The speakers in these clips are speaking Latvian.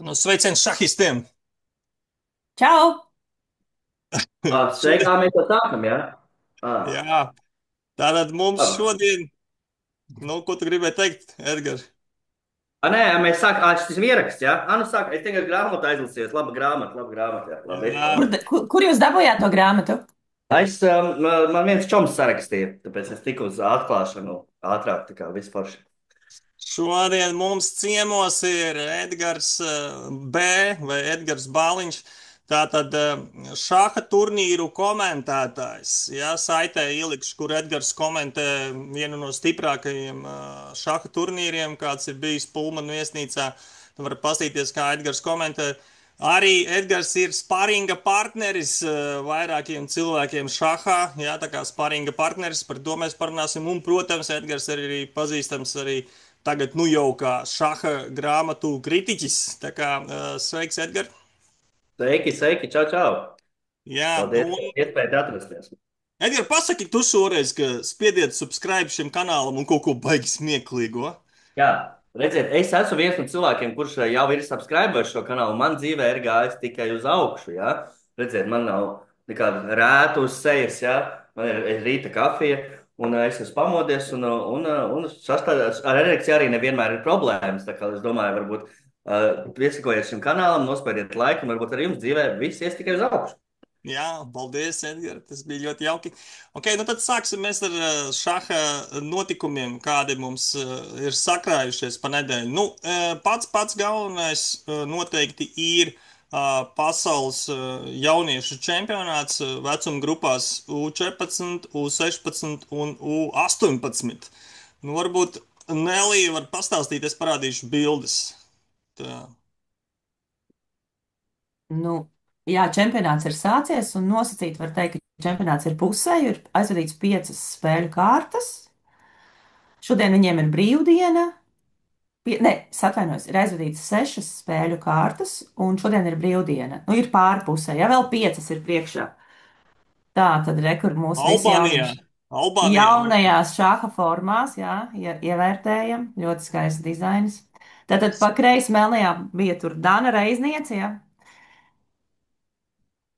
Nu, sveiciens šahistiem! Čau! Šodien, Sveikā mēs to sākam, jā? jā, tātad mums Labi. šodien, ko tu gribēji teikt, Edgars? Nē, mēs sākam, šis ir ieraksts, jā? Nu sāk, es tikai grāmatu aizlasījos, laba grāmata, jā, labi. Jā, Kur jūs dabūjāt to grāmatu? Man viens čoms sarakstīja, tāpēc es tiku uz atklāšanu ātrāk, tā kā viss forši. šodien mums ciemos ir Edgars B. vai Edgars Bāliņš. Tātad šāda turnīru komentētājs. Jā, saitē ielikšu, kur Edgars komentē vienu no stiprākajiem šāda turnīriem, kāds ir bijis Pulmanu viesnīcā. Tu vari paskatīties, kā Edgars komentē. Arī Edgars ir sparinga partneris vairākiem cilvēkiem šahā. Jā, tā kā sparinga partneris, par to mēs parunāsim. Un, protams, Edgars ir arī pazīstams arī tagad, nu jau kā šaha grāmatu kritiķis. Tā kā sveiks, Edgars! Sveiki, sveiki, čau, čau! Jā, Paldies un par iespēju atrasties. Edgars, pasaki tu šoreiz, ka spiediet subscribe šim kanālam un kaut ko baigi smieklīgo. Jā, redziet, es esmu viens no cilvēkiem, kurš jau ir subscribējis šo kanālu. Man dzīvē ir gājis tikai uz augšu. Jā. Redziet, man nav nekāda rēta uz sejas, jā. Man ir rīta kafija, un es esmu pamodies. Un sastādās ar erekciju arī nevienmēr ir problēmas. Tā kā es domāju, varbūt piesakojiet šim kanālam, nospēdiet laiku, un varbūt arī jums dzīvē viss ies tikai uz augšu. Jā, paldies, Edgars. Tas bija ļoti jauki. Ok, nu tad sāksim mēs ar šaha notikumiem, kādi mums ir sakrājušies pa nedēļu. Nu, pats galvenais noteikti ir pasaules jauniešu čempionāts vecuma grupās U14, U16 un U18. Nu, varbūt Nelija var pastāstīt, es parādīšu bildes. Tā. Nu, jā, čempionāts ir sācies, un nosacīt var teikt, ka čempionāts ir pusē, ir aizvadīts 5 spēļu kārtas. Šodien viņiem ir brīvdiena. Nē, es atvainojos, ir aizvadīts 6 spēļu kārtas, un šodien ir brīvdiena. Nu, ir pārpusē, ja vēl 5 ir priekšā. Tā tad rekur mūsu visi Albānijā. jaunieši. Albānijā. Jaunajās šāda formās, jā, ievērtējam, ļoti skaists dizains. Tātad pa kreisi melnajā bija tur Dana Reizniece, jā.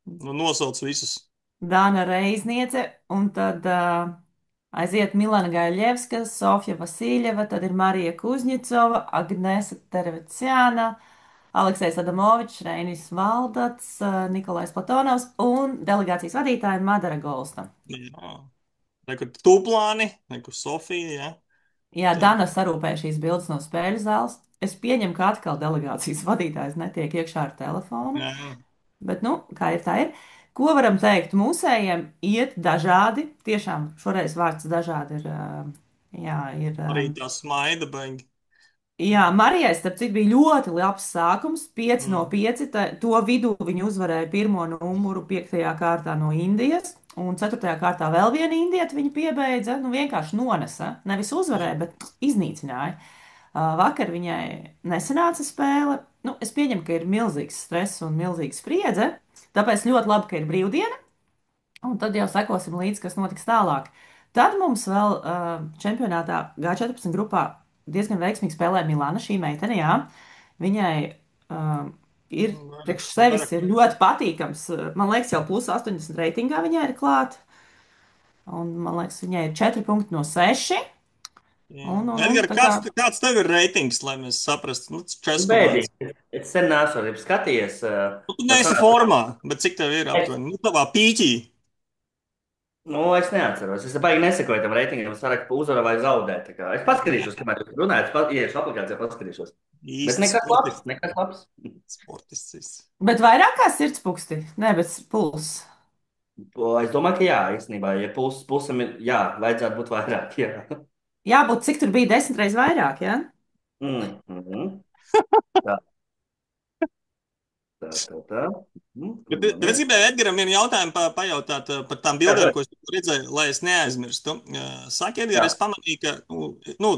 Nu, nosauc visus. Dāna Reizniece, un tad aiziet Milana Gaļevska, Sofija Vasiljeva, tad ir Marija Kuzņicova, Agnese Tereviciāna, Aleksējs Adamovičs, Reinis Valdats, Nikolais Platonovs un delegācijas vadītāja Madara Golsta. Jā. Nekur tūplāni, nekur Sofija, jā. Jā, Tā. Dana sarūpēja šīs bildes no spēļu zāles. Es pieņemu, ka atkal delegācijas vadītājs netiek iekšā ar telefonu. Jā. Bet, nu, kā ir, tā ir. Ko varam teikt? Mūsējiem iet dažādi. Tiešām šoreiz vārds dažādi ir. Jā, ir. Arī tā smaida baigi. Jā, Marijai, starp citu, bija ļoti labs sākums. 5 no Mm. 5. To vidū viņa uzvarēja pirmo numuru 5. kārtā no Indijas. Un 4. kārtā vēl viena indieta viņa piebeidza. Nu, vienkārši nonesa. Nevis uzvarēja, Jā. bet iznīcināja. Vakar viņai nesanāca spēle. Nu, es pieņemu, ka ir milzīgs stress un milzīga spriedze. Tāpēc ļoti labi, ka ir brīvdiena. Un tad jau sekosim līdzi, kas notiks tālāk. Tad mums vēl čempionātā G14 grupā diezgan veiksmīgi spēlē Milana, šī meitene. Jā. Viņai ir priekš sevis ir ļoti patīkams. Man liekas, jau plus 80 reitingā viņai ir klāt. Un man liekas, viņai ir 4 punkti no 6. Jā. Un Edgar, tā kā kāds tev ir reitings, lai mēs saprastu? Nu, 4,1. bēdīgi. Es sen neesmu arī skatījies. Nu, tu Tas neesi sanāk, formā, bet cik tev ir es, aptuveni? Nu, tavā pīķī. es neatceros. Es baigi nesekoju tam reitingam. Es varu, ka uzvara vai zaudē. Tā kā es paskatīšos, kamēr jūs runājat. Iešu aplikācijā, paskatīšos. Bet Īsti nekas labs, sportists. nekas labs. Sportists. Bet vairāk kā sirdspūksti, ne, bet pulss. Es domāju, ka jā, īstenībā, ja pusam ir, jā, vajadzētu būt vairāk, jā. Jābūt, cik tur bija 10 reizes vairāk, jā? Mm, mm, tā, tā. Bet Man es ir. gribēju Edgaram vienu jautājumu pajautāt par tām Jā, bildēm, ko protams. es redzēju, lai es neaizmirstu. Saka, Edgar, Jā, es pamanīju, ka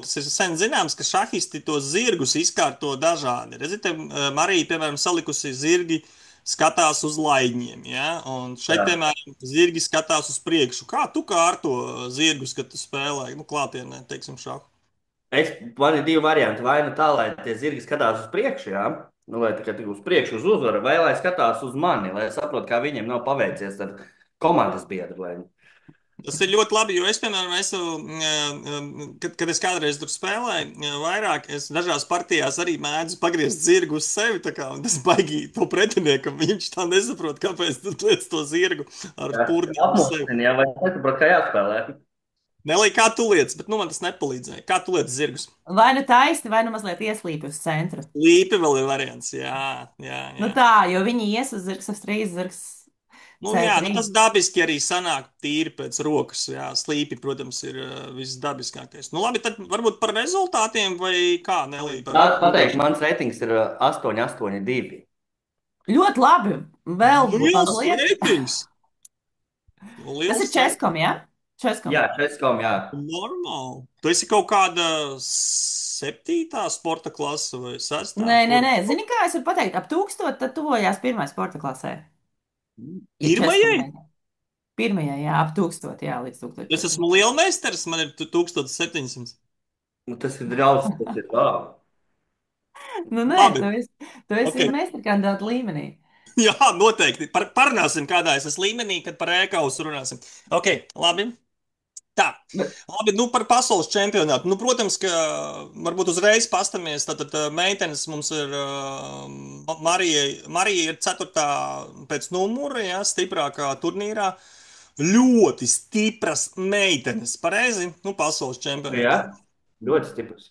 tas ir sen zināms, ka šahisti tos zirgus izkārto dažādi. Redziet, te Marija, piemēram, salikusi zirgi skatās uz laidņiem, ja? Un šeit, jā. piemēram, zirgi skatās uz priekšu. Kā tu kārto zirgus, kad tu spēlē, klātienē, teiksim, šahu? Man ir divi varianti. Vai nu tā, lai tie zirgi skatās uz priekšu, jā, nu, lai tikai uz priekšu, uz uzvaru, vai lai skatās uz mani, lai saprotu, kā viņiem nav paveicies ar komandas biedru. Lai... Tas ir ļoti labi, jo es, piemēram, kad es kādreiz tur spēlēju, vairāk, es dažās partijās arī mēdzu pagriezt zirgu uz sevi, tā kā, un tas baigi to pretiniekam, viņš tā nesaprot, kāpēc tu liec to zirgu ar Jā, purniem uz sevi. apmulsini, jā, vai nesaprot, kā jāspēlē. Nelī, kā tu liec, bet, nu, man tas nepalīdzēja. Kā tu liec zirgus? Vai nu taisni, vai nu mazliet ieslīpi uz centru. Līpi vēl ir variants, jā, jā, Nu jā. tā, jo viņi ies uz zirgs F3, zirgs Nu, jā, nu, C3. tas dabiski arī sanāk tīri pēc rokas. Jā, slīpi, protams, ir viss dabiskākais. Nu, labi, tad varbūt par rezultātiem vai kā, Nelī, Tā par... pateikšu, mans reitings ir 8, 8, 2. Ļoti labi. Vēl Liels mazliet. reitings! Tas ir Liels Českom, reitings! ja? Českom. Jā, Českom, jā. Normāli. Tu esi kaut kāda septītā sporta klase vai sestā? Nē. Zini, kā es varu pateikt? Ap 1000, tad tuvojās pirmai sporta klasē. Ja Českom Pirmajai? mēģina. Pirmajai, jā, ap 1000, jā, līdz Es esmu 1400. lielmeistars, man ir 1700. Nu, tas ir draudz, tas ir labi. Nu, nē, Labi, tu esi ok. meistarkandidāta līmenī. Jā, noteikti. Parunāsim, kādā es esmu līmenī, kad par ēkausu runāsim. Ok, labi. Tā, Bet, labi, nu par pasaules čempionātu. Nu, protams, ka varbūt uzreiz pastamies. Tātad meitenes mums ir Marija ir ceturtā pēc numura, jā, stiprākā turnīrā. Ļoti stipras meitenes, pareizi? Nu, pasaules Jā, čempionātā. ļoti stiprs.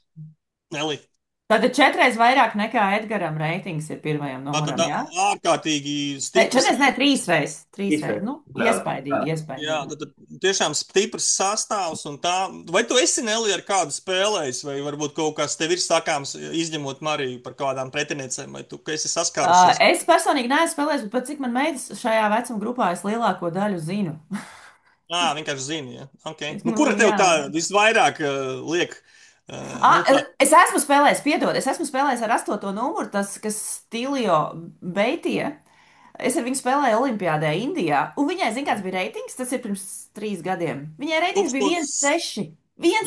Neli. tad ir četreiz vairāk nekā Edgaram reitings ir pirmajam Tātad numuram, jā? ārkārtīgi Ne, stipras. četreiz, ne, trīsreiz. Trīsreiz. Izsver. Nu, Jā, iespaidīgi, Jā, iespaidīgi. tad tiešām stiprs sastāvs un tā. Vai tu esi Nelly ar kādu spēlējis, vai varbūt kaut kas tev ir sakāms, izņemot Mariju par kādām pretiniecēm, vai tu esi saskārusies? Es personīgi neesmu spēlējis, bet pat cik man meitas šajā vecuma grupā es lielāko daļu zinu. Jā, vienkārši zini, ja. Okay. Es, Nu, nu, kura tev jā. tā visvairāk liek? Nu, tā, Es esmu spēlējis, piedod, es esmu spēlējis ar 8. numuru, tas, kas Stiljo Beitie. Es ar viņu spēlēju Olimpiādē Indijā, un viņai, zin, kāds bija reitings? Tas ir pirms 3 gadiem. Viņai reitings bija tūkstots, 1,6.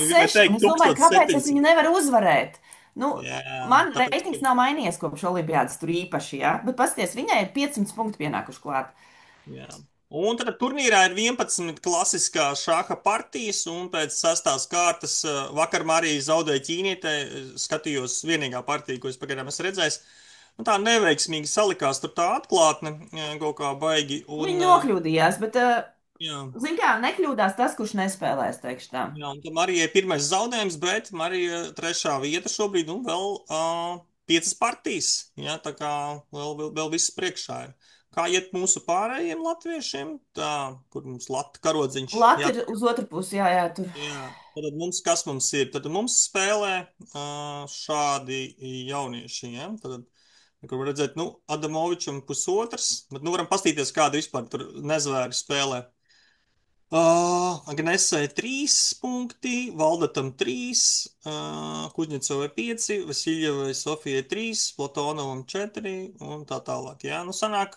gribēju 1,6, un teikt, es domāju, kāpēc es 1700. viņu nevaru uzvarēt? Nu, Jā, man tāpēc, ka, reitings nav mainījies kopš Olimpiādas tur īpaši, jā, bet pasties, viņai ir 500 punkti pienākuši klāt. jā. Un tad turnīrā ir 11 klasiskā šāha partijas, un pēc sastās kārtas vakar Marija zaudēja ķīnietē. Skatījos vienīgā partija, ko es pagaidām esmu redzējis. Nu, tā neveiksmīgi salikās tur tā atklātne, kaut kā baigi. Viņi Un, nokļūdījās, bet, jā, zin kā, nekļūdās tas, kurš nespēlēs, teikšu tā. jā, un tad Marijai pirmais zaudējums, bet Marija trešā vieta šobrīd, un vēl 5 partijas. Jā, tā kā vēl viss priekšā ir. Kā iet mūsu pārējiem latviešiem? Tā, kur mums Latvijas karodziņš? Lati Jā, ir uz otru pusi, jā, tur. jā. Tad mums, kas mums ir? Tad mums spēlē šādi jaunieši. Ja? Tad, kur var redzēt, nu, Adamovičam pusotrs, bet nu varam pastīties, kāda vispār tur nezvēri spēlē. Agnesei 3 punkti, Valdatam 3, Kuģņecovai 5, Vasiljevai Sofijai 3, Platonovam 4 un tā tālāk. Jā, nu sanāk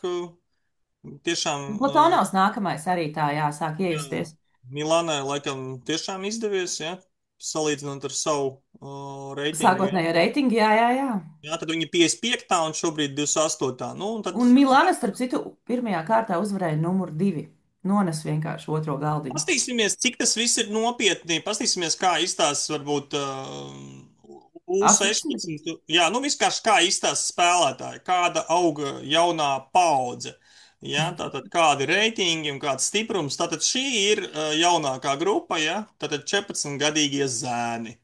tiešām, Platonovs nākamais arī tā, jā, sāk jā, iejusties. Milānai laikam tiešām izdevies, jā, salīdzinot ar savu reitingu. Jā. Sākotnējo reitingu, jā. Jā, tad viņi 55. un šobrīd 28. Nu, un tad Un Milāna, starp citu, pirmajā kārtā uzvarēja numuru 2. Nones vienkārši otro galdiņu. pastīsimies, cik tas viss ir nopietni. Pastīsimies, kā izstāsta varbūt Asistenci. U16. Jā, nu vienkārši kā izstāsta spēlētāji, kāda auga jaunā paudze. Ja, tātad kādi reitingi un kāds stiprums. Tātad šī ir jaunākā grupa, ja, tātad 14-gadīgie zēni.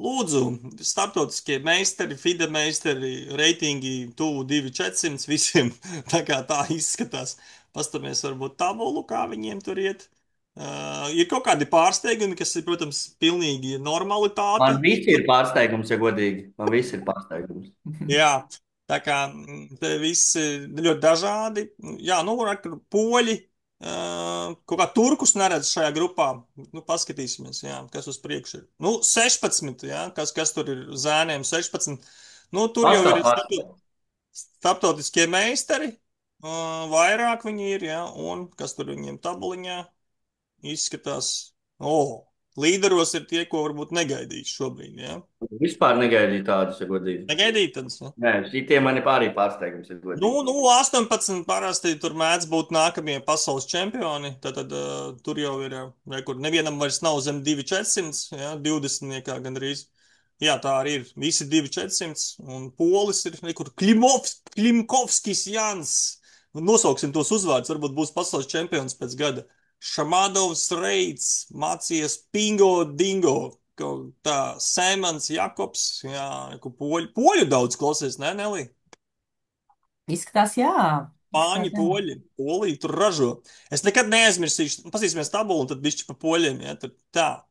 Lūdzu, starptautiskie meistari, FIDE meistari, reitingi tuvu 2400 visiem. Tā kā tā izskatās. Pastamies varbūt tabulu, kā viņiem tur iet. Ir kaut kādi pārsteigumi, kas ir, protams, pilnīgi normalitāte. Man viss ir pārsteigums, ja godīgi. Man viss ir pārsteigums. Jā, tā kā te viss ir ļoti dažādi. Jā, nu, poļi, kaut kā turkus neredz šajā grupā. Nu, paskatīsimies, jā, kas uz priekšu ir. Nu, 16, jā, kas tur ir zēniem 16. Nu, tur jau Atkal ir pārsteigums. starptautiskie meistari, vairāk viņi ir, jā, un kas tur viņiem tabuliņā izskatās. O, līderos ir tie, ko varbūt negaidīšu šobrīd. Ja? Vispār negaidīju tādus, ja godīgi. Negaidīt tādus. Ja? Nē, šitie mani pārī pārsteigums, ja godīgi. Nu, 18 parasti tur mēdz būt nākamie pasaules čempioni. Tad tur jau ir, kur nevienam vairs nav zem 2400, ja, 20 gandrīz. Jā, tā arī ir. Visi 2400. Un polis ir nekur Klimkovskis Jans. Nosauksim tos uzvārdus, varbūt būs pasaules čempions pēc gada. Šamadovs Reits, mācījies Pingo Dingo. Kaut tā, Sēmans Jakobs, jā, poļu daudz klausies, ne, Nelī? Izskatās, jā. Spāņu Izskatās, jā. poļi, polija tur ražo. Es nekad neaizmirsīšu, paskatīsimies tabulu, un tad bišķi pa poļiem, ja, tur tā.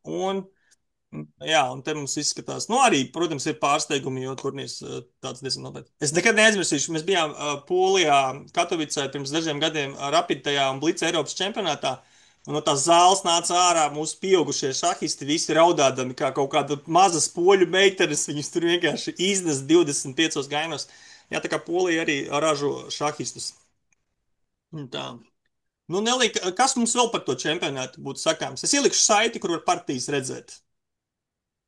Jā, un te mums izskatās, nu arī, protams, ir pārsteigumi, jo turnīrs tāds diezgan nopietns. Es nekad neaizmirsīšu, mēs bijām Polijā, Katovicē pirms dažiem gadiem Rapidtajā un Blitz Eiropas čempionātā, un no tās zāles nāca ārā mūsu pieaugušie šahisti, visi raudādami, kā kaut kāda mazas poļu meitenes, viņus tur vienkārši iznes 25 gainos. Jā, tā kā Polija arī ražo šahistus. Tā. Nu, Nelī, kas mums vēl par to čempionātu būtu sakāms? Es ielikšu saiti, kur var partijas redzēt.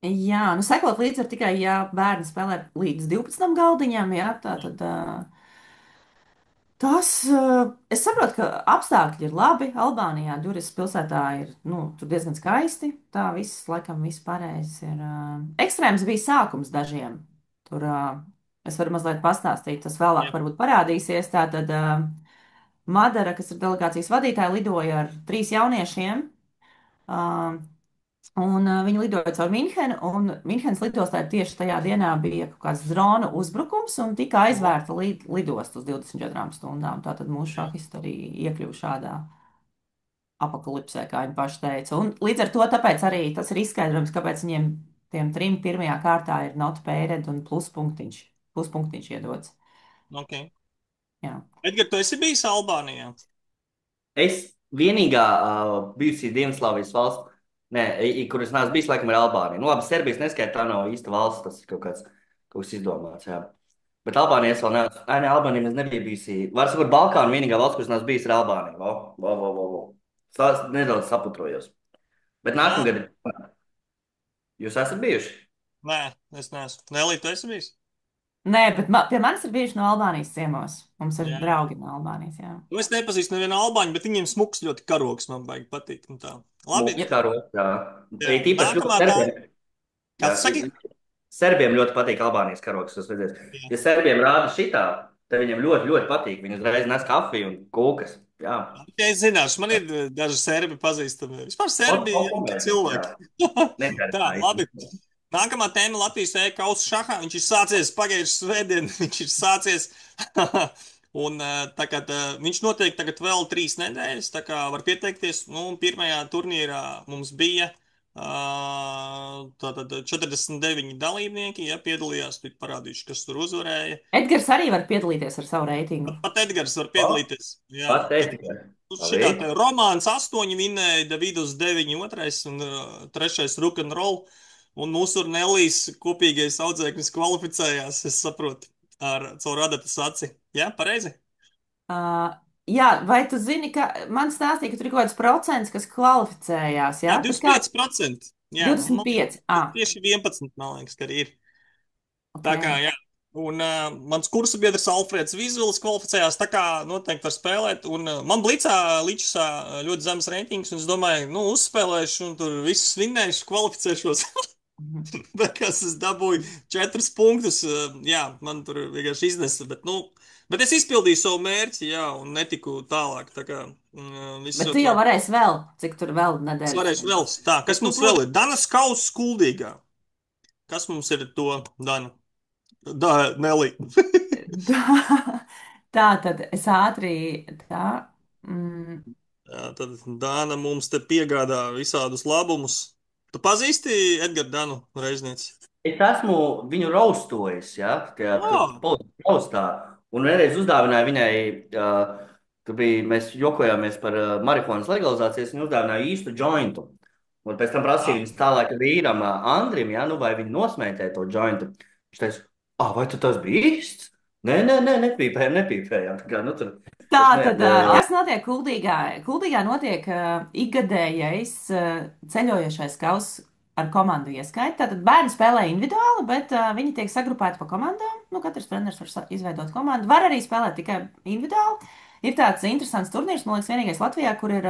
Jā, nu sekot līdzi var tikai, ja bērni spēlē līdz 12 galdiņām, jā, tā tad tas, es saprotu, ka apstākļi ir labi. Albānijā, Duras pilsētā ir, nu, tur diezgan skaisti. Tā viss, laikam, viss pareizi ir. Ekstrēms bija sākums dažiem. Tur es varu mazliet pastāstīt, tas vēlāk Jā. varbūt parādīsies. Tātad Madara, kas ir delegācijas vadītāja, lidoja ar 3 jauniešiem. Uh, Viņi lidoja caur Minhenu, un Minhenes lidostā tieši tajā dienā bija kaut kāds drona uzbrukums, un tika aizvērta lidosta uz 24 stundām. Tātad mūsu šahisti arī iekļuva šādā apakalipsē, kā viņi paši teica. Un līdz ar to tāpēc arī tas ir izskaidrojums, kāpēc viņiem tiem 3 pirmajā kārtā ir not paid un pluspunktiņš. Pluspunktiņš iedots. Okay. Jā. Edgar, tu esi bijis Albānijā? Es vienīgā bijusī Dienvidslāvijas valsts, nē, kur es neesmu bijis, laikam ir Albānija. Nu, labi, Serbijas neskaita, tā nav īsta valsts, tas ir kaut kas izdomāts, jā. Bet Albānija es vēl neesmu, ne, Albānija es nebiju bijusī. Var sakot, Balkānu vienīgā valsts, kuras neesmu bijis, ir Albānija. Nedaudz saputrojos. Bet nākamgad jūs esat bijuši? Nē, es neesmu. Nelī, tu esi bijis? Nē, bet pie manis ir bijuši no Albānijas ciemos. Mums ir Jā. draugi no Albānijas, jā. Nu, es nepazīstu nevienu albāņu, bet viņiem smuks ļoti karogs, man baigi patīk. Un tā. Labi. Jā, jā. Jā. Tīpaši Nākamā serbiem. Kāds saki? Serbiem ļoti patīk Albānijas karogs, tas redzēs. Jā. Ja serbiem rāda šitā, tad viņiem ļoti, ļoti patīk. Viņi uzreiz nes kafiju un kūkas. Jā. Ja es zināšu, man ir daži serbi pazīstami. Vispār serbi ir cilvēki. Tā, labi. Nākamā tēma Latvijas e-kausa šahā. Viņš ir sācies pagājušajā svētdien. Viņš ir sācies. Un tagad viņš notiek tagad vēl 3 nedēļas. Tā kā var pieteikties. Nu, pirmajā turnīrā mums bija tātad 49 dalībnieki. Ja piedalījās, tad parādīšu, kas tur uzvarēja. Edgars arī var piedalīties ar savu reitingu. Pat Edgars var piedalīties. Jā. Pat Edgars. Šitā te Romāns 8 vinēja, Davidos 9 otrais un 3 rock'n'roll. Un mūsu ar Nelijas kopīgais audzēknis kvalificējās, es saprotu, caur adatas aci. Jā, pareizi? Jā, vai tu zini, ka man stāstīja, ka tur ir kaut kāds procents, kas kvalificējās, jā? Jā, 25%. Jā, 25, tieši 11, man liekas, ka arī ir. Okay. Tā kā, jā. Un mans kursa biedrs Alfreds Vizulis kvalificējās, tā kā noteikti var spēlēt. Un man Blicā līčasā ļoti zemes reitings, un es domāju, nu, uzspēlēšu, un tur visus vinnēšu, kvalificēšos. Beigās es dabūju 4 punktus. Jā, man tur vienkārši iznesa. Bet es izpildīju savu mērķi, jā, un netiku tālāk. Tā kā, bet tu jau varēsi vēl, cik tur vēl nedēļas. Es varēšu vēl. Tā, kas mums vēl ir? Danas Kauss Kuldīgā. Kas mums ir to, Dana? Nelī. Tā, tad es ātri tā. Jā, tad Dana mums te piegādā visādus labumus. Tu pazīsti Edgars Danu Reiznieci? Es esmu viņu raustojis, ja, raustā. Un vienreiz uzdāvināju viņai, mēs jokojāmies par marihuānas legalizācijas, un uzdāvināju īstu jointu. Un pēc tam prasīju viņas tālāk vīram Andrim, ja, nu vai viņi nosmētē to jointu. Viņš teica, vai tu tas bija īsts? Nepīpējām. Tā kā, nu, tur, Tā tas tad, neatbilst. kas notiek Kuldīgā? Kuldīgā notiek ikgadējais ceļojošais kauss ar komandu ieskaiti. Tātad bērni spēlē individuāli, bet viņi tiek sagrupēti pa komandām. Nu, katrs treneris var izveidot komandu. Var arī spēlēt tikai individuāli. Ir tāds interesants turnīrs, man liekas, vienīgais Latvijā, kur ir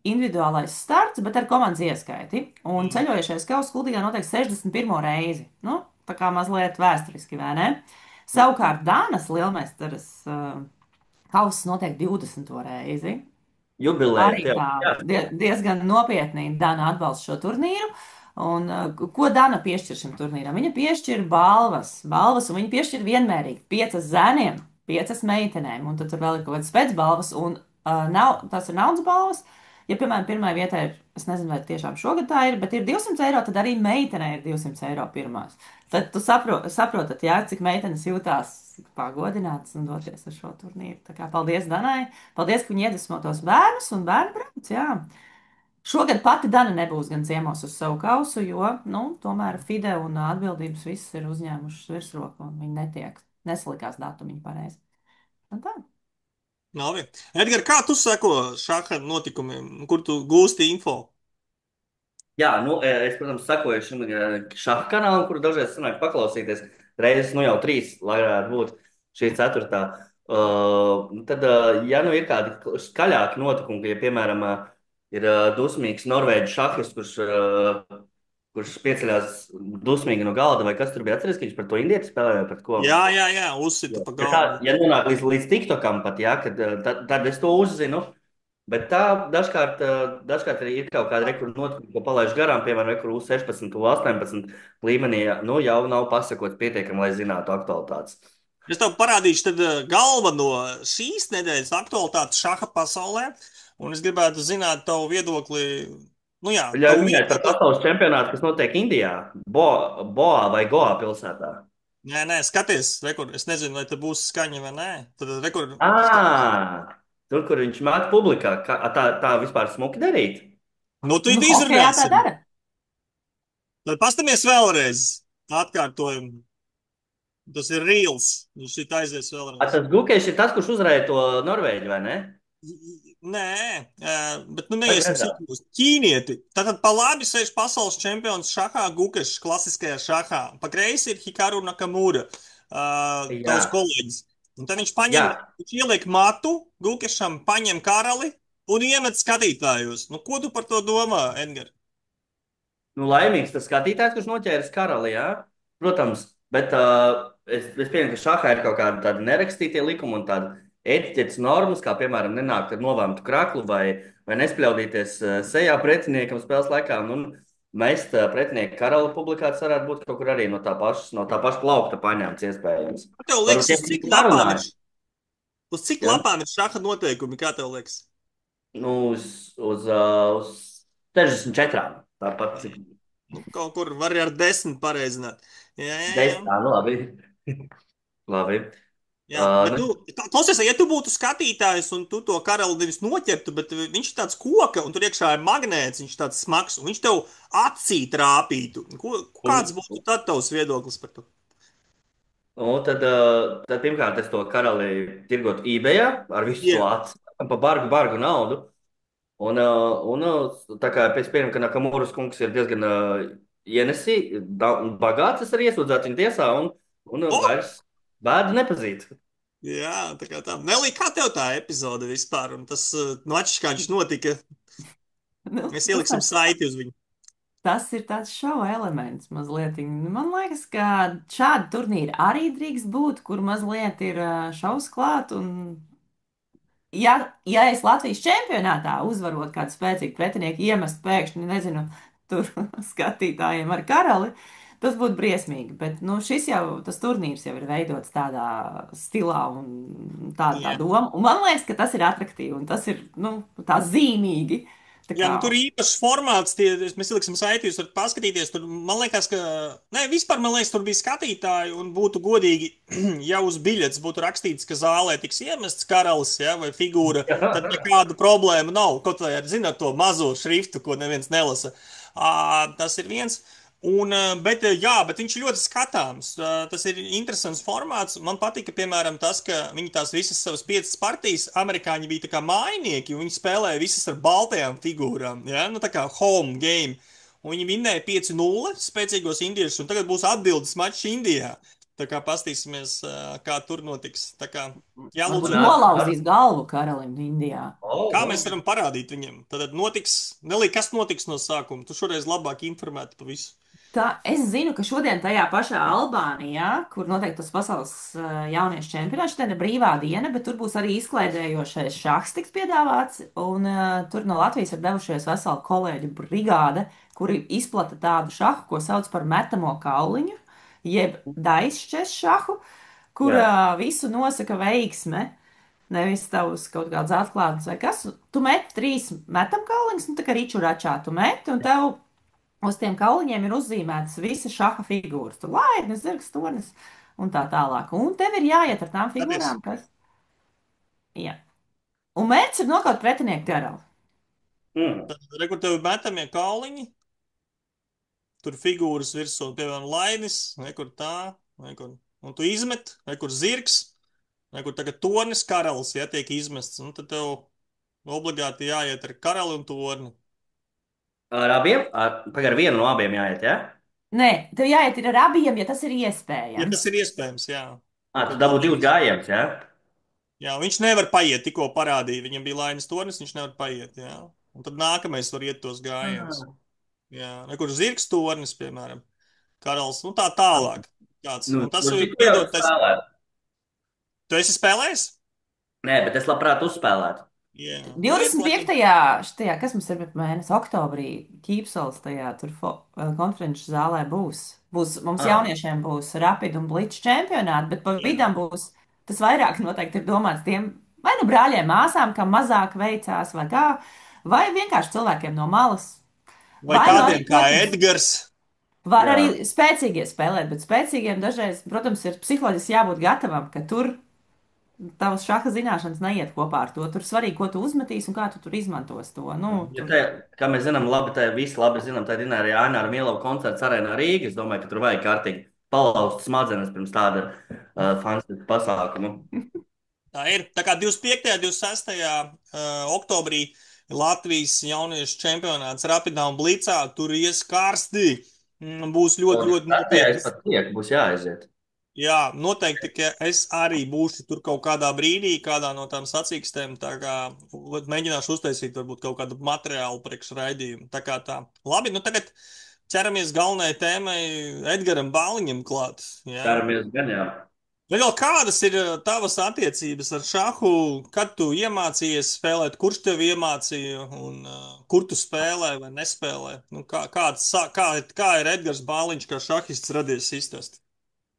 individuālais starts, bet ar komandas ieskaiti. Un Mm. ceļojošais kauss Kuldīgā notiek 61. reizi. Nu, tā kā mazliet vēsturiski, vai ne? Savukārt Dānas lielmeistaras kauss notiek 20. reizi. Jubileja Arī tev. tā Jā, diezgan nopietni Dana atbalsta šo turnīru. Un, ko Dana piešķir šim turnīram? Viņa piešķir balvas, un viņa piešķir vienmērīgi 5 zēniem, 5 meitenēm, un tad tur vēl ir kaut kādas pēcbalvas, un tas ir naudas balvas. Ja, piemēram, pirmā vietā ir, es nezinu, vai tiešām šogad tā ir, bet ir 200 eiro, tad arī meitenei ir 200 eiro pirmās. Tad tu saprotat, jā, cik meitenes jūtās pagodinātas un doties uz šo turnīru. Tā kā paldies Danai. Paldies, ka viņi iedvesmo tos bērnus un bērnu brauc, jā. Šogad pati Dana nebūs gan ciemos uz savu kausu, jo, nu, tomēr FIDE un atbildības viss ir uzņēmušas virsroku un viņi nesalikās datumiņu pareizi. Un tā. Labi. Edgar, kā tu seko šāda notikumiem? Kur tu gūsti info? Jā, nu, es, protams, sakoju šim šāda kanālam, kuru dažreiz sanāk paklausīties. Reizes, nu jau 3, lai varētu būt šī 4. Tad, ja nu ir kādi skaļāki notikumi, ja, piemēram, ir dusmīgs norvēģis šahis, kurš pieceļās dusmīgi no galda, vai kas tur bija atceries, ka viņš par to indieti spēlēja, par ko? Jā, uzsita pa galvu. Ja nonāk līdz TikTokam pat, jā, tad es to uzzinu. Bet tā dažkārt arī ir kaut kāda rekorda notikuma, ko palaiž garām, piemēram, kur U16, U18 līmenī, nu, jau nav pasakots pietiekami, lai zinātu aktualitātes. Es tev parādīšu tad galveno šīs nedēļas aktualitātes šaha pasaulē, un es gribētu zināt tavu viedokli. Nu jā, Ļauj tavu minēt par viedokli. pasaules čempionātu, kas notiek Indijā, Boā vai Goā pilsētā. Nē, skaties, rekur. Es nezinu, vai te būs skaņa vai nē. Tad rekur. Tur, kur viņš māk publikā, tā vispār smuki darīt. Nu, tu Nu, hokejā tā izrunāsim. dara. Tad pastamies vēlreiz. Atkārtojam. Tas ir reels. Viņš šeit aizies vēlreiz. Tas Gukejs ir tas, kurš uzvarēja to Norvēģi, vai ne? Nē, bet nu Vai neiesim redzēt? sīkos. Ķīnieti. Tātad pa labi sēž pasaules čempions šahā Gukešs, klasiskajā šahā. Pa kreisi ir Hikaru Nakamura, Jā, tavs kolēģis. Un tad viņš jā. viņš ieliek matu, Gukešam paņem karali un iemet skatītājus. Nu, ko tu par to domā, Edgar? Nu, laimīgs tas skatītājs, kurš noķēris karali, jā. Protams, bet es pieņemu, ka šahā ir kaut kādi tādi nerakstītie likumi un tādi etiķetes normas, kā piemēram nenākt ar novāmtu kraklu vai nespļaudīties sejā pretiniekam spēles laikā. Un mest pretinieku karali publikāts varētu būt kaut kur arī no tā paša plaukta paņemts iespējams. Tev liekas, Varbūt uz tiem cik tik lapām ir, sarunāja. uz cik Ja? lapām ir šaha noteikumi, kā tev liekas? Nu, uz 64. Tāpat cik Nu, kaut kur var arī ar 10 pareizināt. Jā. 10. Nu, labi. Labi. Jā, bet Nu, klausies, ja tu būtu skatītājs un tu to karali nevis noķertu, bet viņš ir tāds koka un tur iekšā ir magnēts, viņš ir tāds smags un viņš tev acī trāpītu. Kāds būtu tad tavs viedoklis par to? tad pirmkārt es to karali tirgotu eBay ar visu Jā. to acu, pa bargu naudu. Tā kā pēc pieņem, ka Nakamūras kungs ir diezgan bagāts, es arī iesūdzētu viņu tiesā un vairs bēdu nepazīt. Jā, tā kā tā. Nelī, kā tev tā epizode vispār? Un tas noķis, kā viņš notika, Nu, mēs ieliksim saiti uz viņu. tas ir tāds šova elements mazliet. Man liekas, ka šādi turnīri arī drīkst būt, kur mazliet ir šaus klāt. Un, ja es Latvijas čempionātā uzvarot kādu spēcīgu pretinieku, iemest pēkšņi, nezinu, tur skatītājiem ar karali, tas būtu briesmīgi. Bet nu, tas turnīrs jau ir veidots tādā stilā un tā Jā. doma. Un man liekas, ka tas ir attraktīvi un tas ir nu, tā zīmīgi. Tā Jā, kā, nu, tur ir īpašs formāts, mēs ieliksim saiti, jūs varat paskatīties. Tur, man liekas, ka, ne, vispār, man liekas, tur bija skatītāji, un būtu godīgi, ja uz biļetes būtu rakstīts, ka zālē tiks iemests karalis, ja, vai figūra, tad nekādu problēmu nav. Kaut vai ar, zināt, to mazo šriftu, ko neviens nelasa. Tas ir viens. Bet viņš ir ļoti skatāms. Tas ir interesants formāts. Man patika, piemēram, tas, ka viņi tās visas savas piecas partijas, amerikāņi bija tā kā mājnieki, un viņi spēlēja visas ar baltajām figūrām. Ja? Nu, tā kā home game. Un viņi vinnēja 5-0 spēcīgos indiešus, un tagad būs atbildes mačs Indijā. Tā kā pastīsimies, kā tur notiks. Tā kā Man Viņš jālūdzu, nāca nolauzīs galvu karalim Indijā. kā oh. mēs varam parādīt viņiem. Tad notiks, Nelī, kas notiks no sākuma. Tu šoreiz labāk informēti par visu. Tā, es zinu, ka šodien tajā pašā Albānijā, kur notiek tas pasaules jauniešu čempionāts, šodien ir brīvā diena, bet tur būs arī izklaidējošais šahs tiks piedāvāts. Un tur no Latvijas ir devušies vesela kolēģu brigāde, kuri izplata tādu šahu, ko sauc par metamo kauliņu, jeb daisšķes šahu, kur Jā. visu nosaka veiksme. Nevis tavs kaut kāds atklāts vai kas. Tu met trīs metam kauliņus, nu tā kā riču račā tu meti, un tev uz tiem kauliņiem ir uzzīmētas visas šaha figūras. Tur laipnis, zirgs, tornis un tā tālāk. Un tev ir jāiet ar tām Skaties, figūrām, kas. Jā. Un mērķis ir nokaut pretinieku karali. Mm. rekur tev ir metamie kauliņi, tur figūras virsū, piemēram, lainis, nekur tā, nekur. Un tu izmet, nekur zirgs, nekur tagad tornis karalis, ja tiek izmests. Un tad tev obligāti jāiet ar karali un torni. Ar abiem? Pagaidām, vienu no abiem jāiet, jā? Nē, tev jāiet ir ar abiem, ja tas ir Ja iespējams. tas ir iespējams, jā. Tu Tad dabū labāk. divus gājienus, jā? Jā, viņš nevar paiet, tikko parādīja. Viņam bija lainas tornis, viņš nevar paiet, jā. Un tad nākamais var iet tos gājienus. Jā, nekur zirgs tornis, piemēram, karalis, nu tā tālāk. Tāds. Nu, Un tas nu jau ir šitu jau es veidotais. spēlētu. Tu esi spēlējis? Nē, bet es labprāt uzspēlētu. Jā. Nu, ir, laikam. 25. Štajā, kas mums ir mēnesis, oktobrī, Ķīpsels tajā tur konferenču zālē būs. Mums Ah, jauniešiem būs Rapid un Blitz čempionāti, bet pa Jā. vidam būs, tas vairāk noteikti ir domāts tiem vai nu brāļiem, māsām, kam mazāk veicās, vai kā, vai vienkārši cilvēkiem no malas. Vai Vai nu arī, tādiem kā protams, Edgars? var jā. arī spēcīgie spēlēt, bet spēcīgiem dažreiz, protams, ir psiholoģiski jābūt gatavam, ka tur tavas šaha zināšanas neiet kopā ar to. Tur svarīgi, ko tu uzmetīsi un kā tu tur izmantos to. Nu, Ja tur. te, kā mēs zinām, labi, tā visi labi zinām, tā ir arī Aināra Mielova koncerts arēnā Rīga. Es domāju, ka tur vajag kārtīgi palauzt smadzenes pirms tāda fantastiska pasākuma. Tā ir. Tā kā 25. un 26. Oktobrī Latvijas jauniešu čempionāts Rapidā un Blicā tur ies karsti. Būs ļoti, Un ļoti tas es nopietnas. pat tieku, būs jāaiziet. Jā, noteikti, ka es arī būšu tur kaut kādā brīdī, kādā no tām sacīkstēm. Tā kā mēģināšu uztaisīt varbūt kaut kādu materiālu priekš raidījumu. Tā kā tā. Labi, nu tagad ķeramies galvenajai tēmai Edgaram Bāliņam klāt. Jā. Ķeramies gan, jā. Vai vēl kādas ir tavas attiecības ar šahu, kad tu iemācījies spēlēt, kurš tev iemācīja un kur tu spēlē vai nespēlē? Nu, kā ir Edgars Bāliņš kā šahists radies izstāst?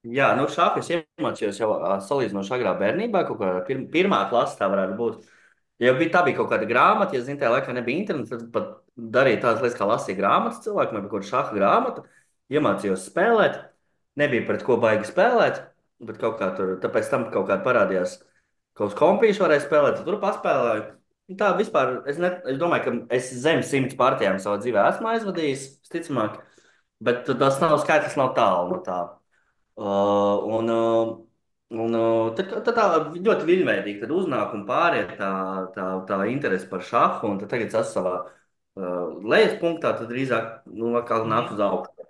Jā, nu šādu es iemācījos jau salīdzinoši agrā bērnībā, kaut kā pirmā klase tā varētu būt. Ja bija, tā bija kaut kāda grāmata, ja zini, tajā laikā nebija internets, tad pat darīja tādas lietas, kā lasīja grāmatas cilvēku, vai kaut kāda šaha grāmata. Iemācījos spēlēt, nebija pret ko baigi spēlēt, bet kaut kā tur, tāpēc tam kaut kā parādījās, kaut kāds kompīši varēja spēlēt, tad tur paspēlēju. Un tā vispār, es domāju, ka es zem 100 partijām savā dzīvē esmu aizvadījis, visticamāk, bet tas nav skaitlis, nav tālu no tā. Un, tad tā ļoti viļņveidīgi uznāk un pāriet tā interese par šahu. Un tad tagad es esmu savā lejas punktā, tad drīzāk nu, kā Mhm. nāc uz augšu.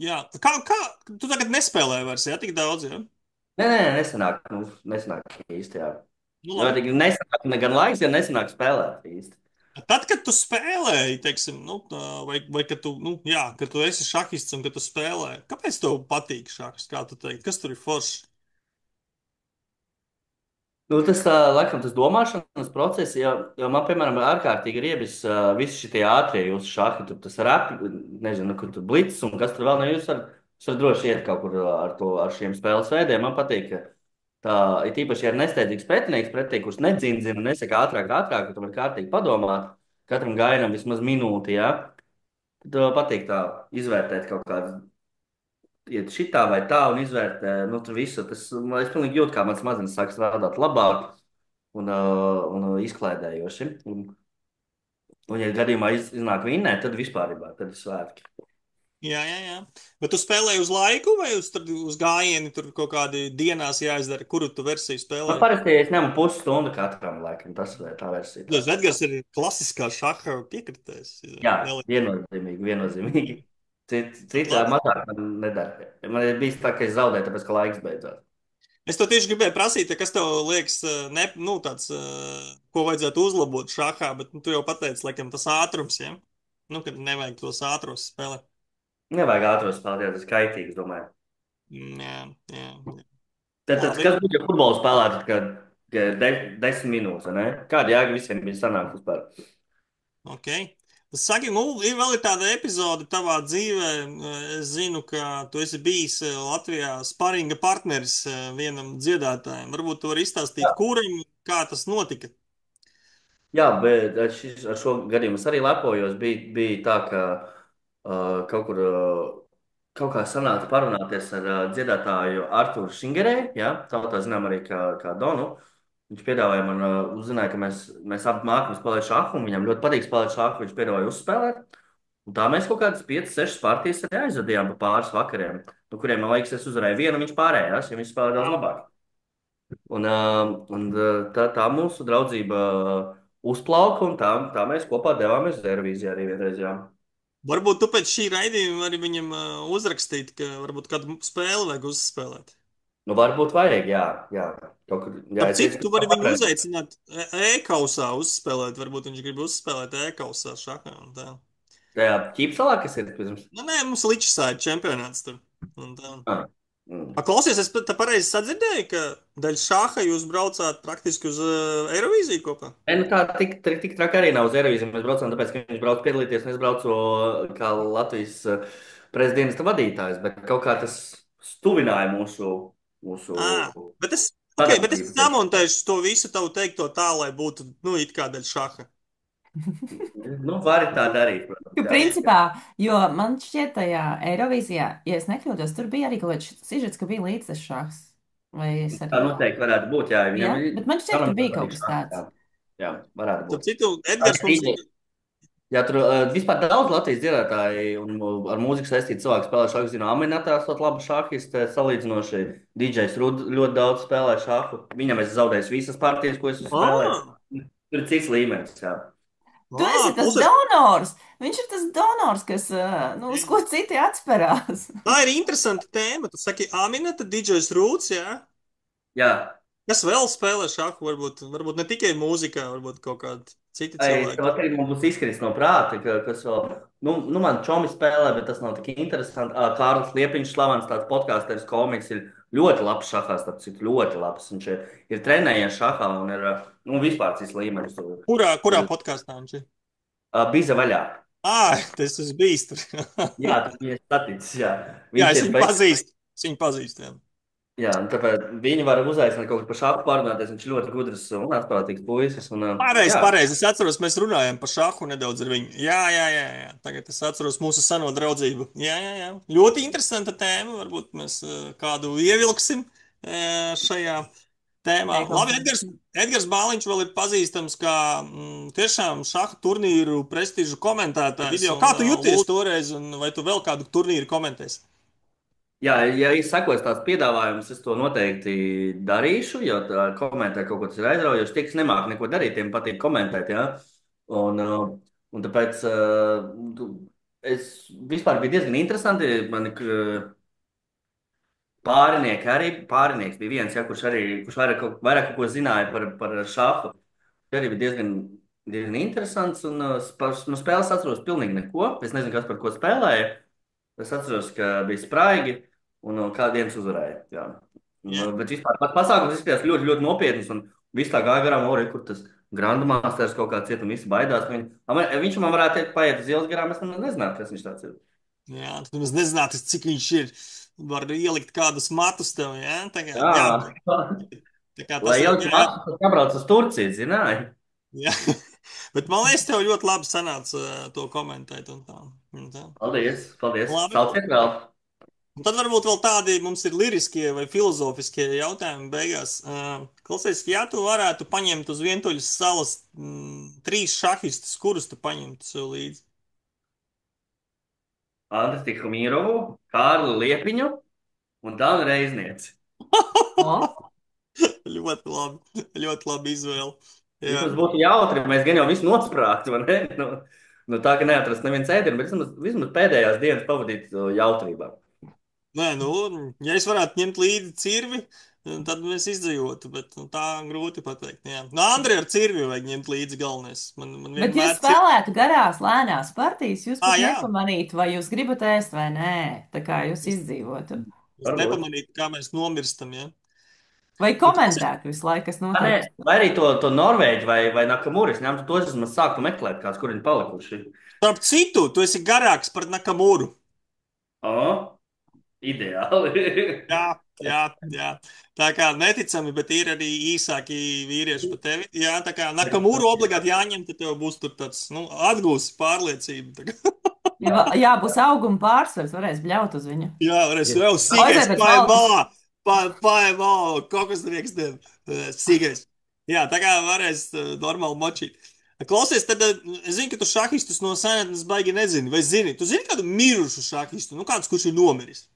Jā, tu tagad nespēlē vairs, jā, tik daudz, jā? Nē, nesanāk, nesanāk īsti. Jā. Nu, Jo, labi. nesanāk gan laiks, ja nesanāk spēlēt īsti. Tad, kad tu spēlēji, teiksim, nu, vai kad tu, nu, jā, kad tu esi šahists un kad tu spēlē, kāpēc tev patīk šahs, kā tu teiksi, kas tur ir forši? Nu, tas, laikam, tas domāšanas process, jo man, piemēram, ārkārtīgi ir iebis visi šie ātrie jūsu šahi, tur tas rapi, nezinu, kur tur blitz un kas tur vēl, nu, jūs varat droši iet kaut kur ar šiem spēles veidiem. Man patīk, ka tā ir īpaši, ja ir nesteidzīgs pretinieks pretī, kurš nedzindzina un nesaka ātrāk, ka tam ir kārtīgi padomāt, katram gainam vismaz minūti, jā. Tad patīk tā izvērtēt kaut kādu iet šitā vai tā un izvērtē, nu, tur visu. Es pilnīgi jūtu, kā mans smadzenes sāk strādāt labāk un izklaidējoši. Un ja gadījumā iznāk vinnēt, tad vispār tad ir svētki. Jā, jā, jā. Bet tu spēlēji uz laiku vai uz gājieni, tur kaut kādi dienās jāizdara, kuru tu versiju Man spēlēji? parasti es ņemu pusstundu katram, laikam, tas ir tā versija. Tā. Edgars ir klasiskā šaha piekritējs. Jā, viennozīmīgi, viennozīmīgi. Ļoti Citā labi. mazāk man nedara. Man ir bijis tā, ka es zaudēju, tāpēc, ka laiks beidzās. Es to tieši gribēju prasīt, kas tev liekas, nu, tāds, ko vajadzētu uzlabot šahā, bet nu, tu jau pateici, laikam, tas ātrums, ja? Nu, kad nevajag tos ātros spēlēt. Nevajag ātros spēlēt, tas ir kaitīgi, domāju. Jā, jā. Tad Labi. kas būtu, ja futbolu spēlētu, kad 10 minūtes, ne? Kāda jēga visiem bija sanākt vispār? Ok. Saki, nu, ir vēl tāda epizode tavā dzīvē. Es zinu, ka tu esi bijis Latvijā sparinga partneris vienam dziedātājam. Varbūt tu vari izstāstīt, kuram, kā tas notika. Jā, bet ar šo gadījumu es arī lepojos. Bija tā, ka kaut kur kaut kā sanāca parunāties ar dziedātāju Arturu Šingerē, ja, tā zinām arī kā Donu. Viņš piedāvāja man, uzzināja, ka mēs abi mākam spēlēt šāhu, un viņam ļoti patīk spēlēt šāhu. Viņš piedāvāja uzspēlēt. Un tā mēs kaut kādas 5, 6 partijas arī aizvadījām pa pāris vakariem, no kuriem, man liekas, es uzvarēju vienu, viņš pārējās, jo viņš spēlēja daudz labāk. Tā mūsu draudzība uzplauka, un tā mēs kopā devāmies uz Eirovīziju arī vienreiz. Jā. Varbūt tu pēc šī raidījuma arī viņam uzrakstīt, ka varbūt kādu spēli vajag uzspēlēt. Nu, varbūt vajag, jā. Kaut kur, jā, Ap es citu, teicu, tu ka vari viņu patreiz. uzaicināt e-kausā uzspēlēt. Varbūt viņš grib uzspēlēt e-kausā šahā un tā. Tajā ķīpsalā, kas ir pirms. Nu, nē, mums Ličsāja čempionāts tur. Un tā. Ah, mm. Klausies, es tā pareizi sadzirdēju, ka daļa šāha jūs braucāt praktiski uz Eirovīziju kopā? Nu, tā tik traki arī nav uz Eirovīziju. Mēs braucam, tāpēc, ka viņš brauc piedalīties, un es braucu kā Latvijas prezidenta vadītājs, bet kaut kā tas stuvināja mūsu À, bet es sadarbību. samontēšu to visu tavu teikto tā, lai būtu, nu, it kā daļa šāha. Nu, vari tā darīt, protams. Jo, principā, jo man šķiet, tajā Eirovīzijā, ja es nekļūdos, tur bija arī kaut kāds sižets, ka bija līdzes šahs. Vai es Tā arī? noteikti varētu būt, jā. Ja? Viņam ir Bet man šķiet, ka bija kaut kas tāds. Jā, varētu Starp būt. citu, Edgars mums ir. Jā, tur vispār daudz Latvijas dziedātāji un ar mūziku saistīti cilvēki spēlē šāhu. Zinu, Aminatā esot laba šahiste, salīdzinoši DJs Rud ļoti daudz spēlē šāhu. Viņam es zaudēju visas partijas, ko es spēlēju. Tur ir cits līmenis, jā. Tu esi tas Klausies, donors! Viņš ir tas donors, kas, nu, uz ko citi atspērās. tā ir interesanta tēma. Tu saki, Aminata, DJs Rūts, jā? Jā, Kas vēl spēlē šāhu? Varbūt ne tikai mūzikā, varbūt kaut kādi citi tev cilvēki. arī man būs izkritis no prāta, kas vēl, man čomi spēlē, bet tas nav tik interesanti. Kārlis Liepiņš, slavens tāds podkāsteris, komiks, ir ļoti labs šahās, tāpēc ļoti labs. Viņš ir trenējies šahā un ir, vispār cits līmenis. Kurā podkāstā viņš ir? Biza vaļā. Tas esmu bijis tur. Jā, tas bija saticis, jā. Jā, Viņš es ir viņu pazīstu. Es viņu pazīstu, jā. Jā, un tāpēc viņi var uzaicināt kaut ko par šādu pārunāties. Viņš ir ļoti gudrs un atprātīgs puisis. Pareizi. Es atceros, mēs runājām par šāhu nedaudz ar viņu. Jā. Tagad es atceros mūsu seno draudzību. Jā. Ļoti interesanta tēma. Varbūt mēs kādu ievilksim šajā tēmā. Labi, Edgars Bāliņš vēl ir pazīstams kā tiešām šaha turnīru prestižu komentētājs. Kā tu jūties toreiz, un vai tu vēl kādu turnīru komentēsi? Jā, ja es sekoju tās piedāvājumus, es to noteikti darīšu, jo komentēt kaut ko tas ir aizraujoši. Tie, kas nemāk neko darīt, tiem patīk komentēt, jā. Un tāpēc es vispār bija diezgan interesanti. Pārinieks bija viens, ja, kurš vairāk kaut ko zināja par šāhu. Tas arī bija diezgan interesants. Un par spēles atceros pilnīgi neko. Es nezinu, kas par ko spēlēja. Es atceros, ka bija spraigi un kāds viens uzvarēja. Jā. Bet vispār pasākums izskatījās ļoti, ļoti nopietns. Un viss tā gāja garām, kur tas grandmasters kaut kāds iet un visi baidās. Viņš man varētu paiet uz ielas garām, es nezinātu, kas viņš tāds ir. Jā, tad mēs nezinātu, cik viņš ir. Var ielikt kādus matus tev, jā? Lai ielikt matus, tas jābrauc uz Turciju, zināji? Jā. Bet man liekas, tev ļoti labi sanāca to komentēt un tā. Paldies. Labi. Sauciet vēl. Un tad varbūt vēl tādi mums ir liriskie vai filozofiskie jautājumi beigās. Klausies, ja tu varētu paņemt uz Vientuļas salas 3 šahistus, kurus tu paņemtu sev līdzi? Andris Tihomīrovu, Kārli Liepiņu un Dānu Reiznieci. O, Ļoti labi, ļoti labi izvēle. Jā. Vismaz būtu jautri, ja mēs gan jau visu nosprāgtu, vai ne? Nu, tā ka neatrast neviens ēdienu, bet vismaz pēdējās dienas pavadīt jautrībā. Nē, nu, ja es varētu ņemt līdzi cirvi, tad mēs izdzīvotu, bet nu, tā grūti pateikt. Jā. Nu, Andrei ar cirvi vajag ņemt līdzi galvenais. Man bet jūs vienmēr spēlētu garās, lēnās partijas, jūs pat jā, nepamanītu, vai jūs gribat ēst vai nē. Tā kā jūs izdzīvotu. es Varbūt. nepamanītu, kā mēs nomirstam, jā. Vai Bet tas ir, komentētu visu laiku, kas Nē, notiek? vai arī to Norvēģi vai Nakamūris ņemtu, tos vismaz sāktu meklēt, kāds, kur viņi palikuši. starp citu, tu esi garāks par Nakamūru. O, ideāli. Jā, jā, jā. Tā kā neticami, bet ir arī īsāki vīrieši par tevi. Jā, tā kā Nakamūru obligāti jāņem, tad tev būs tur tāds, nu, atgūsi pārliecību. Tā kā. Jā, būs auguma pārsvars, varēs bļaut uz viņu. Jā, varēs jau Aizej sīkais, pēc paēm malkas. malā, paēm malā, kokas riekstiem, sīkais. Jā, tā kā varēs normāli močīt. Klausies, tad es zinu, ka tu šahistus no senatnes baigi nezini, vai zini? Tu zini kādu mirušu šahistu, nu kāds, kurš ir nomiris?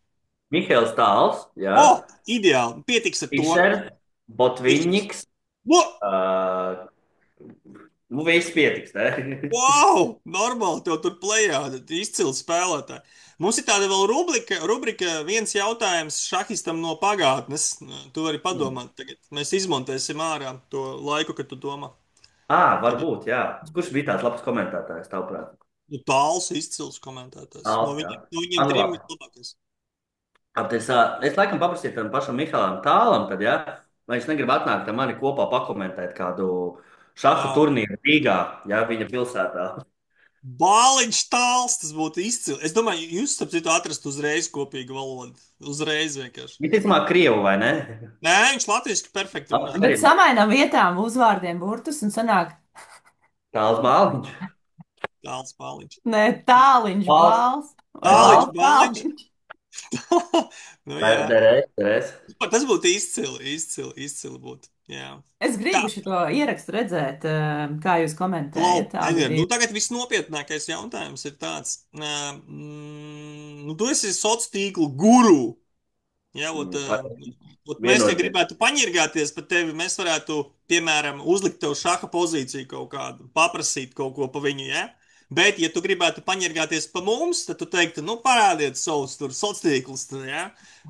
Mihails Tāls, jā. O, ideāli, pietiks ar to. Fišers, Botviņņiks. Wo! Uh, nu, viss pietiks, ne? Wow, normāli, tev tur plējādi, izcili spēlētāji. Mums ir tāda vēl rubrika viens jautājums šahistam no pagātnes. Tu vari padomāt tagad. Mēs izmontēsim ārā to laiku, kad tu domā. Varbūt, jā. Kurš bija tāds labs komentētājs, tavuprāt? Nu, Tāls izcils komentētājs. Tāls, No jā. viņiem Nu, trim labi. ir labākais. Es laikam paprasīju tam pašam Mihālam Tālam, tad, ja, vai viņš negrib atnākt ar mani kopā pakomentēt kādu šaha Ā, turnīru Rīgā, ja viņa pilsētā. Bāliņš Tāls, tas būtu izcili. Es domāju, jūs, starp citu, atrastu uzreiz kopīgu valodu. Uzreiz vienkārši. Visticamāk, Krievu vai ne? Nē, viņš latviski perfekti runā. Arī Bet samainām vietām uzvārdiem burtus un sanāk, Tāls Bāliņš. Tāls Bāliņš. ne, tāliņš Bāls. bāls. Vai Tāliņš, bāls Bāliņš. tāliņš. Nu, jā. Derēs. Tas būtu izcili būtu. Jā. Es Tā, gribu šo ierakstu redzēt, kā jūs komentējat. Edgar, nu tagad viss nopietnākais jautājums ir tāds. Nu, tu esi sociālo tīklu guru. Jā, mēs te gribētu paņirgāties par tevi. Mēs varētu, piemēram, uzlikt tev šaha pozīciju kaut kādu, paprasīt kaut ko pa viņu, ja? Bet, ja tu gribētu paņirgāties pa mums, tad tu teiktu, nu, parādiet savus tur sociālos tīklus, ja?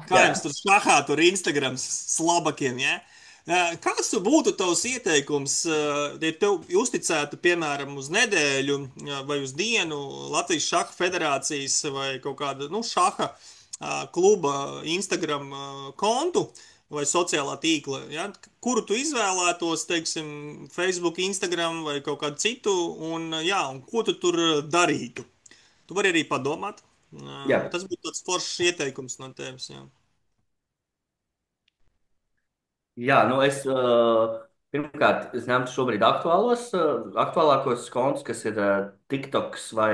Kā jums tur šahā, tur Instagrams slabakiem, ja? Kāds būtu tavs ieteikums, ja tev uzticētu, piemēram, uz nedēļu vai uz dienu Latvijas Šaha federācijas vai kaut kāda, nu, šaha kluba Instagram kontu vai sociālā tīkla, ja? Kuru tu izvēlētos, teiksim, Facebook, Instagram vai kaut kādu citu, un ko tu tur darītu? Tu vari arī padomāt. Jā. Tas būtu tāds foršs ieteikums no tevis, jā. Jā, nu pirmkārt, es ņemtu šobrīd aktuālākos kontus, kas ir TikToks vai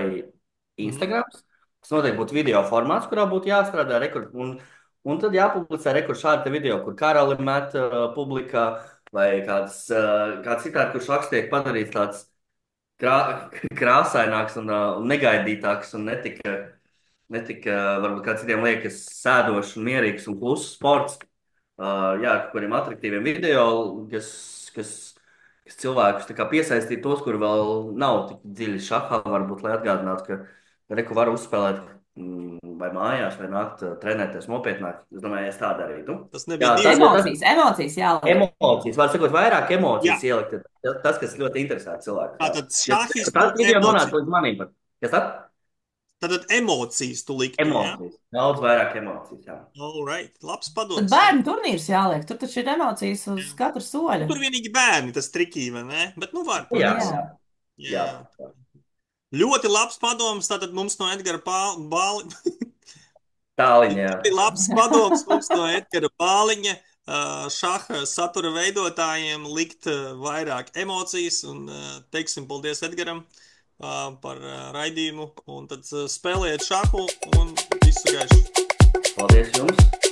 Instagrams. Tas noteikti būtu video formāts, kurā būtu jāstrādā un tad jāpublicē šādi video, kur karali met publikā vai kāds citādi, kurš raksts tiek padarīts tāds krāsaināks un negaidītāks un netika varbūt kā citiem liekas sēdošs un mierīgs un kluss sports. Kuriem attraktīviem video, kas cilvēkus piesaistītu tos, kuri vēl nav tik dziļi šahā, varbūt, lai atgādinātu, ka reku var uzspēlēt vai mājās, vai nākt trenēties nopietnāk. Es domāju, es tā darītu. Tas nebija diezgan. Emocijas jāliek. Emocijas, var sakot, vairāk emocijas Jā. ielikt. Tas, kas ļoti interesē cilvēku. Tātad šahismu Tas video emocijas. nonāca līdz manim. Kas tad? Tātad emocijas tu liktu, jā? Emocijas. Daudz vairāk emocijas, jā. All right, labs Tad padoms. bērnu turnīrs jāliek. Tur taču ir emocijas uz katru soļu. Tur vienīgi bērni, tas trikī, vai ne? Bet, nu, var, Jā. protams. Jā. Ļoti labs padoms, tātad mums no Edgara Bāliņa. Tāliņā. Ļoti labs padoms mums no Edgara Bāliņa. Šaha satura veidotājiem likt vairāk emocijas un teiksim paldies Edgaram par raidījumu un tad spēlējiet šahu un visu gaišu. Paldies jums!